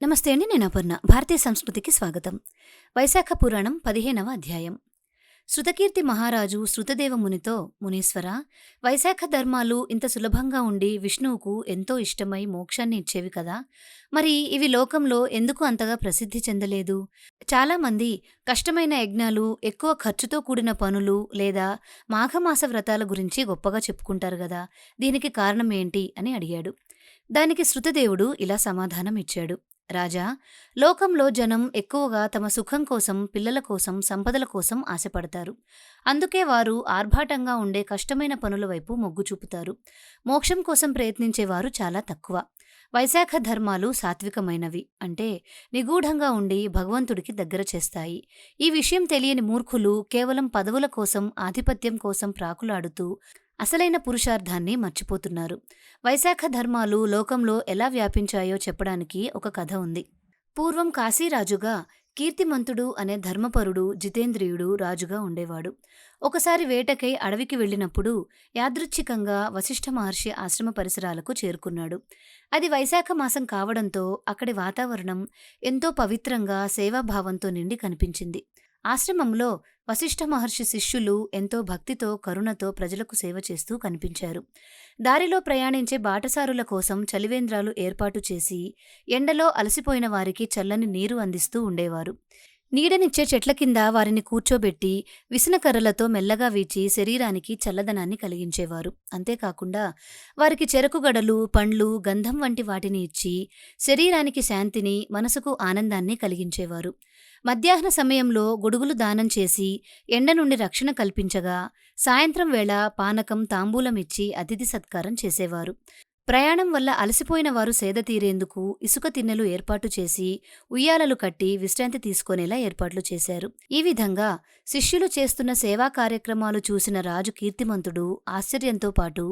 నమస్తే అండి. నేను అపర్ణ. భారతీయ సంస్కృతికి స్వాగతం. వైశాఖ పురాణం 15వ అధ్యాయం. శృతకీర్తి మహారాజు శృతదేవ మునితో, మునీశ్వర, వైశాఖ ధర్మాలు ఇంత సులభంగా ఉండి విష్ణువుకు ఎంతో ఇష్టమై మోక్షాన్ని ఇచ్చేవి కదా, మరి ఇవి లోకంలో ఎందుకు అంతగా ప్రసిద్ధి చెందలేదు? చాలామంది కష్టమైన యజ్ఞాలు, ఎక్కువ ఖర్చుతో కూడిన పనులు లేదా మాఘమాస వ్రతాల గురించి గొప్పగా చెప్పుకుంటారు గదా, దీనికి కారణం ఏంటి అని అడిగాడు. దానికి శృతదేవుడు ఇలా సమాధానం ఇచ్చాడు. రాజా, లోకంలో జనం ఎక్కువగా తమ సుఖం కోసం, పిల్లల కోసం, సంపదల కోసం ఆశపడతారు. అందుకే వారు ఆర్భాటంగా ఉండే కష్టమైన పనుల వైపు మొగ్గు చూపుతారు. మోక్షం కోసం ప్రయత్నించేవారు చాలా తక్కువ. వైశాఖ ధర్మాలు సాత్వికమైనవి, అంటే నిగూఢంగా ఉండి భగవంతుడికి దగ్గర చేస్తాయి. ఈ విషయం తెలియని మూర్ఖులు కేవలం పదవుల కోసం, ఆధిపత్యం కోసం ప్రాకులాడుతూ అసలైన పురుషార్థాన్ని మర్చిపోతున్నారు. వైశాఖ ధర్మాలు లోకంలో ఎలా వ్యాపించాయో చెప్పడానికి ఒక కథ ఉంది. పూర్వం కాశీరాజుగా కీర్తిమంతుడు అనే ధర్మపరుడు జితేంద్రియుడు రాజుగా ఉండేవాడు. ఒకసారి వేటకై అడవికి వెళ్ళినప్పుడు యాదృచ్ఛికంగా వశిష్ఠ మహర్షి ఆశ్రమ పరిసరాలకు చేరుకున్నాడు. అది వైశాఖ మాసం కావడంతో అక్కడి వాతావరణం ఎంతో పవిత్రంగా, సేవాభావంతో నిండి కనిపించింది. ఆశ్రమంలో వశిష్ఠ మహర్షి శిష్యులు ఎంతో భక్తితో, కరుణతో ప్రజలకు సేవ చేస్తూ కనిపించారు. దారిలో ప్రయాణించే బాటసారుల కోసం చలివేంద్రాలు ఏర్పాటు చేసి ఎండలో అలసిపోయిన వారికి చల్లని నీరు అందిస్తూ ఉండేవారు. నీడనిచ్చే చెట్ల కింద వారిని కూర్చోబెట్టి విసనకర్రలతో మెల్లగా వీచి శరీరానికి చల్లదనాన్ని కలిగించేవారు. అంతేకాకుండా వారికి చెరకుగడలు, పండ్లు, గంధం వంటి వాటిని ఇచ్చి శరీరానికి శాంతిని, మనసుకు ఆనందాన్ని కలిగించేవారు. మధ్యాహ్న సమయంలో గొడుగులు దానం చేసి ఎండ నుండి రక్షణ కల్పించగా, సాయంత్రం వేళ పానకం, తాంబూలం ఇచ్చి అతిథి సత్కారం చేసేవారు. ప్రయాణం వల్ల అలసిపోయిన వారు సేద తీరేందుకు ఇసుక తిన్నెలు ఏర్పాటు చేసి ఉయ్యాలలు కట్టి విశ్రాంతి తీసుకునేలా ఏర్పాట్లు చేశారు. ఈ విధంగా శిష్యులు చేస్తున్న సేవా కార్యక్రమాలు చూసిన రాజు కీర్తిమంతుడు ఆశ్చర్యంతో పాటు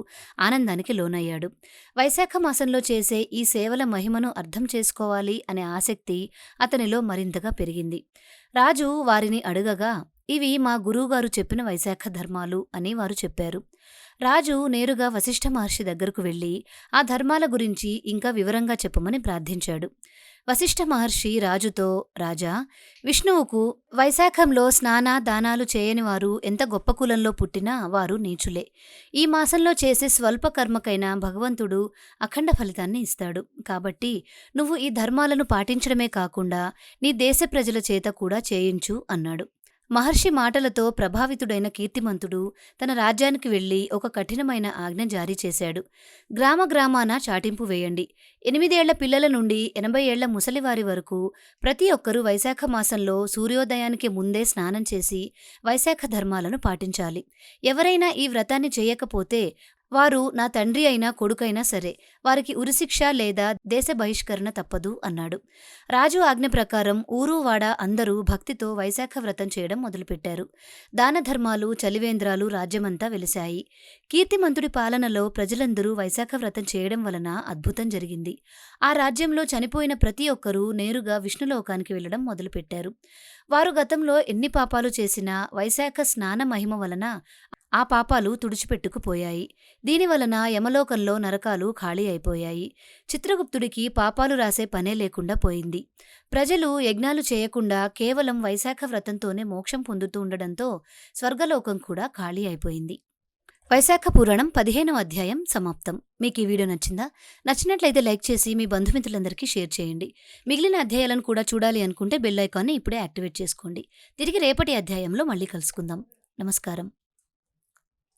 ఆనందానికి లోనయ్యాడు. వైశాఖ మాసంలో చేసే ఈ సేవల మహిమను అర్థం చేసుకోవాలి అనే ఆసక్తి అతనిలో మరింతగా పెరిగింది. రాజు వారిని అడగగా, ఇవి మా గురువుగారు చెప్పిన వైశాఖ ధర్మాలు అని వారు చెప్పారు. రాజు నేరుగా వశిష్ఠ మహర్షి దగ్గరకు వెళ్లి ఆ ధర్మాల గురించి ఇంకా వివరంగా చెప్పమని ప్రార్థించాడు. వశిష్ఠ మహర్షి రాజుతో, రాజా, విష్ణువుకు వైశాఖంలో స్నాన దానాలు చేయని వారు ఎంత గొప్ప కులంలో పుట్టినా వారు నీచులే. ఈ మాసంలో చేసే స్వల్ప కర్మకైనా భగవంతుడు అఖండ ఫలితాన్ని ఇస్తాడు. కాబట్టి నువ్వు ఈ ధర్మాలను పాటించడమే కాకుండా నీ దేశ ప్రజల చేత కూడా చేయించు అన్నాడు. మహర్షి మాటలతో ప్రభావితుడైన కీర్తిమంతుడు తన రాజ్యానికి వెళ్లి ఒక కఠినమైన ఆజ్ఞ జారీ చేశాడు. గ్రామ గ్రామాన చాటింపు వేయండి. 8 ఏళ్ల పిల్లల నుండి 80 ఏళ్ల ముసలివారి వరకు ప్రతి ఒక్కరూ వైశాఖ మాసంలో సూర్యోదయానికి ముందే స్నానం చేసి వైశాఖ ధర్మాలను పాటించాలి. ఎవరైనా ఈ వ్రతాన్ని చేయకపోతే వారు నా తండ్రి అయినా కొడుకైనా సరే, వారికి ఉరిశిక్ష లేదా దేశ బహిష్కరణ తప్పదు అన్నాడు. రాజు ఆజ్ఞ ప్రకారం ఊరు వాడ అందరూ భక్తితో వైశాఖ వ్రతం చేయడం మొదలుపెట్టారు. దాన ధర్మాలు, చలివేంద్రాలు రాజ్యమంతా వెలిశాయి. కీర్తిమంతుడి పాలనలో ప్రజలందరూ వైశాఖ వ్రతం చేయడం వలన అద్భుతం జరిగింది. ఆ రాజ్యంలో చనిపోయిన ప్రతి ఒక్కరూ నేరుగా విష్ణులోకానికి వెళ్లడం మొదలుపెట్టారు. వారు గతంలో ఎన్ని పాపాలు చేసినా వైశాఖ స్నాన మహిమ వలన ఆ పాపాలు తుడిచిపెట్టుకుపోయాయి. దీనివలన యమలోకంలో నరకాలు ఖాళీ అయిపోయాయి. చిత్రగుప్తుడికి పాపాలు రాసే పనే లేకుండా పోయింది. ప్రజలు యజ్ఞాలు చేయకుండా కేవలం వైశాఖ వ్రతంతోనే మోక్షం పొందుతూ ఉండడంతో స్వర్గలోకం కూడా ఖాళీ అయిపోయింది. వైశాఖ పురాణం 15వ అధ్యాయం సమాప్తం. మీకు ఈ వీడియో నచ్చిందా? నచ్చినట్లయితే లైక్ చేసి మీ బంధుమిత్రులందరికీ షేర్ చేయండి. మిగిలిన అధ్యాయాలను కూడా చూడాలి అనుకుంటే బెల్ ఐకాన్ని ఇప్పుడే యాక్టివేట్ చేసుకోండి. తిరిగి రేపటి అధ్యాయంలో మళ్ళీ కలుసుకుందాం. నమస్కారం.